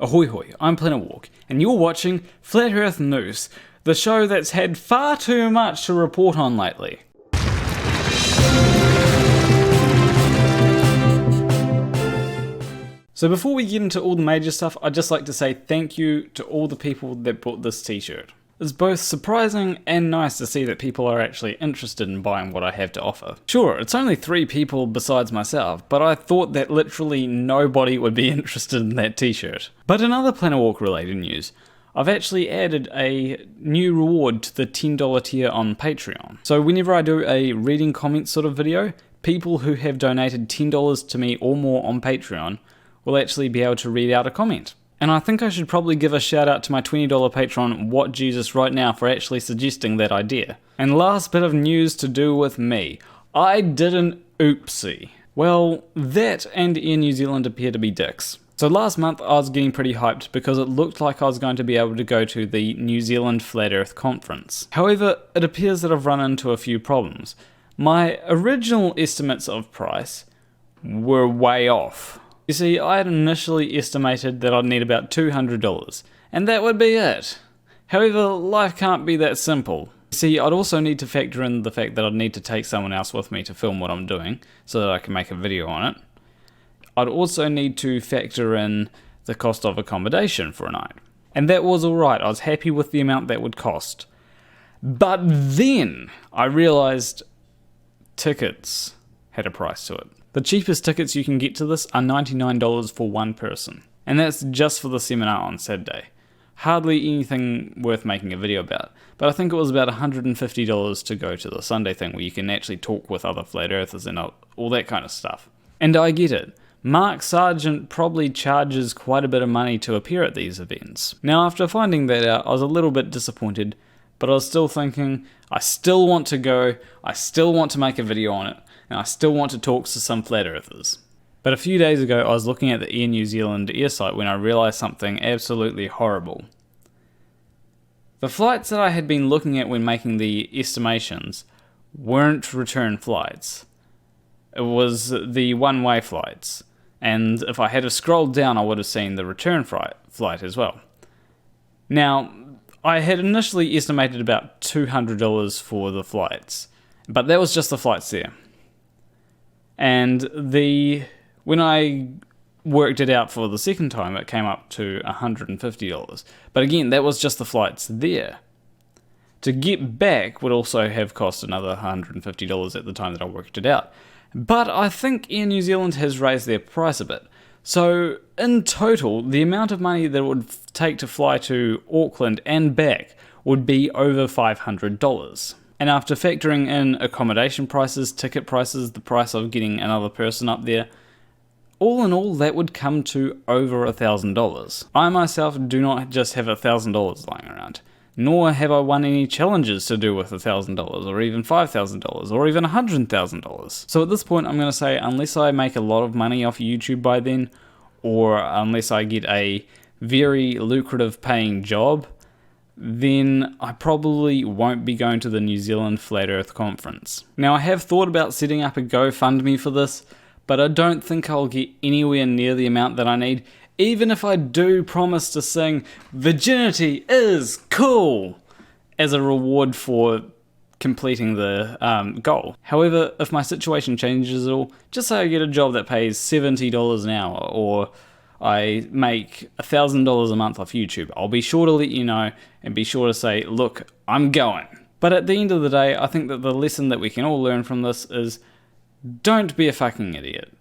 Ahoy hoy, I'm Planarwalk, and you're watching Flat Earth News, the show that's had far too much to report on lately. So before we get into all the major stuff, I'd just like to say thank you to all the people that bought this t-shirt. It's both surprising and nice to see that people are actually interested in buying what I have to offer. Sure, it's only 3 people besides myself, but I thought that literally nobody would be interested in that t-shirt. But in other Planarwalk related news, I've actually added a new reward to the $10 tier on Patreon. So whenever I do a reading comments sort of video, people who have donated $10 to me or more on Patreon will actually be able to read out a comment. And I think I should probably give a shout out to my $20 patron, What Jesus right now, for actually suggesting that idea. And last bit of news to do with me. I did an oopsie. Well, that and Air New Zealand appear to be dicks. So last month I was getting pretty hyped because it looked like I was going to be able to go to the New Zealand Flat Earth Conference. However, it appears that I've run into a few problems. My original estimates of price were way off. You see, I had initially estimated that I'd need about $200, and that would be it. However, life can't be that simple. You see, I'd also need to factor in the fact that I'd need to take someone else with me to film what I'm doing, so that I can make a video on it. I'd also need to factor in the cost of accommodation for a night. And that was alright, I was happy with the amount that would cost. But then, I realised tickets had a price to it. The cheapest tickets you can get to this are $99 for one person. And that's just for the seminar on Saturday. Hardly anything worth making a video about. But I think it was about $150 to go to the Sunday thing where you can actually talk with other flat earthers and all that kind of stuff. And I get it. Mark Sargent probably charges quite a bit of money to appear at these events. Now after finding that out, I was a little bit disappointed, but I was still thinking, I still want to go, I still want to make a video on it, and I still want to talk to some flat earthers. But a few days ago I was looking at the Air New Zealand air site when I realised something absolutely horrible. The flights that I had been looking at when making the estimations weren't return flights. It was the one-way flights, and if I had scrolled down I would have seen the return flight as well. Now, I had initially estimated about $200 for the flights, but that was just the flights there. And when I worked it out for the second time, it came up to $150. But again, that was just the flights there. To get back would also have cost another $150 at the time that I worked it out. But I think Air New Zealand has raised their price a bit. So in total, the amount of money that it would take to fly to Auckland and back would be over $500. And after factoring in accommodation prices, ticket prices, the price of getting another person up there, all in all that would come to over $1,000. I myself do not just have $1,000 lying around, nor have I won any challenges to do with $1,000 or even $5,000 or even $100,000. So at this point I'm going to say unless I make a lot of money off YouTube by then, or unless I get a very lucrative paying job, then I probably won't be going to the New Zealand Flat Earth Conference. Now I have thought about setting up a GoFundMe for this, but I don't think I'll get anywhere near the amount that I need, even if I do promise to sing "Virginity is Cool" as a reward for completing the goal. However, if my situation changes at all, just say I get a job that pays $70 an hour, or I make $1,000 a month off YouTube, I'll be sure to let you know and be sure to say, look, I'm going. But at the end of the day, I think that the lesson that we can all learn from this is don't be a fucking idiot.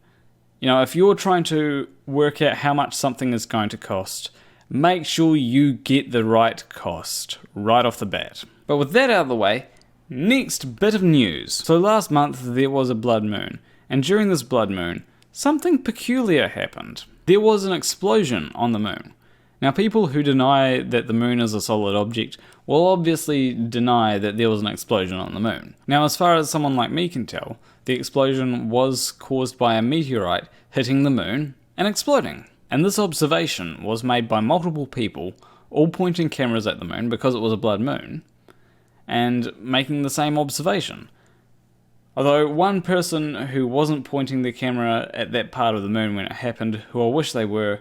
You know, if you're trying to work out how much something is going to cost, make sure you get the right cost right off the bat. But with that out of the way, next bit of news. So last month there was a blood moon, and during this blood moon, something peculiar happened. There was an explosion on the moon. Now people who deny that the moon is a solid object will obviously deny that there was an explosion on the moon. Now as far as someone like me can tell, the explosion was caused by a meteorite hitting the moon and exploding. And this observation was made by multiple people, all pointing cameras at the moon because it was a blood moon, and making the same observation. Although one person who wasn't pointing the camera at that part of the moon when it happened, who I wish they were,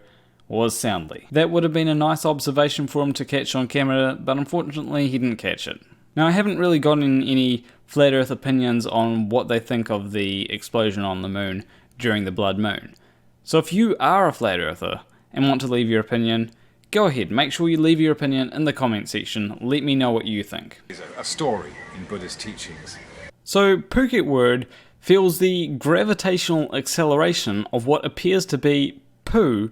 was soundly. That would have been a nice observation for him to catch on camera, but unfortunately he didn't catch it. Now, I haven't really gotten any flat earth opinions on what they think of the explosion on the moon during the blood moon. So if you are a flat earther and want to leave your opinion, go ahead, make sure you leave your opinion in the comment section. Let me know what you think. It's a story in Buddhist teachings. So Phuket word feels the gravitational acceleration of what appears to be poo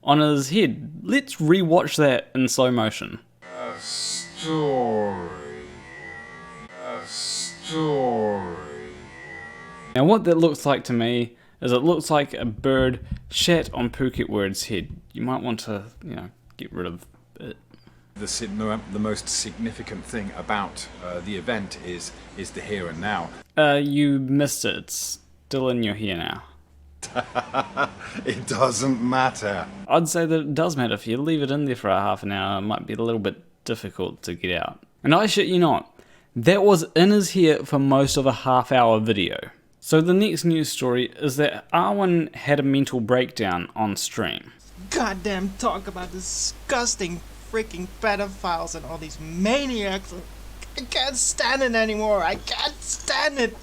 on his head. Let's rewatch that in slow motion. A story. A story. Now what that looks like to me is it looks like a bird shat on Phuket word's head. You might want to, get rid of it. The most significant thing about the event is the here and now. You missed it. It's still in your hair now. It doesn't matter. I'd say that it does matter. If you leave it in there for a half an hour, it might be a little bit difficult to get out. And I shit you not, that was in his hair for most of a half-hour video. So the next news story is that Arwijn had a mental breakdown on stream. Goddamn talk about disgusting freaking pedophiles and all these maniacs. I can't stand it anymore. I can't stand it.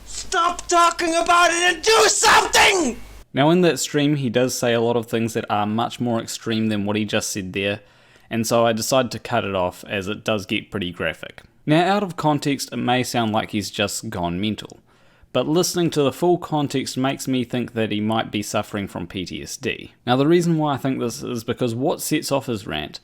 Stop talking about it and do something! Now in that stream he does say a lot of things that are much more extreme than what he just said there, and so I decided to cut it off as it does get pretty graphic. Now out of context it may sound like he's just gone mental, but listening to the full context makes me think that he might be suffering from PTSD. Now the reason why I think this is because what sets off his rant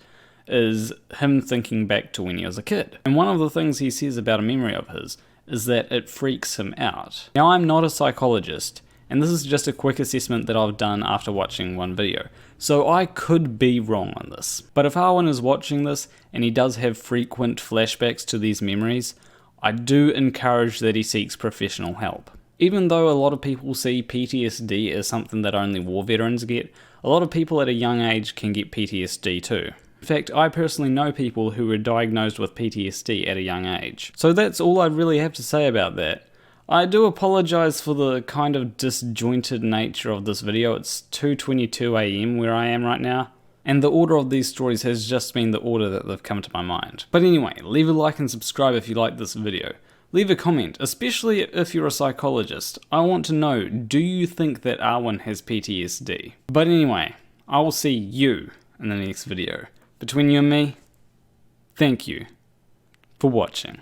is him thinking back to when he was a kid. And one of the things he says about a memory of his is that it freaks him out. Now I'm not a psychologist, and this is just a quick assessment that I've done after watching one video, so I could be wrong on this. But if Arwijn is watching this and he does have frequent flashbacks to these memories, I do encourage that he seeks professional help. Even though a lot of people see PTSD as something that only war veterans get, a lot of people at a young age can get PTSD too. In fact, I personally know people who were diagnosed with PTSD at a young age. So that's all I really have to say about that. I do apologise for the kind of disjointed nature of this video. It's 2:22 AM where I am right now, and the order of these stories has just been the order that they've come to my mind. But anyway, leave a like and subscribe if you like this video. Leave a comment, especially if you're a psychologist. I want to know, do you think that Arwijn has PTSD? But anyway, I will see you in the next video. Between you and me, thank you for watching.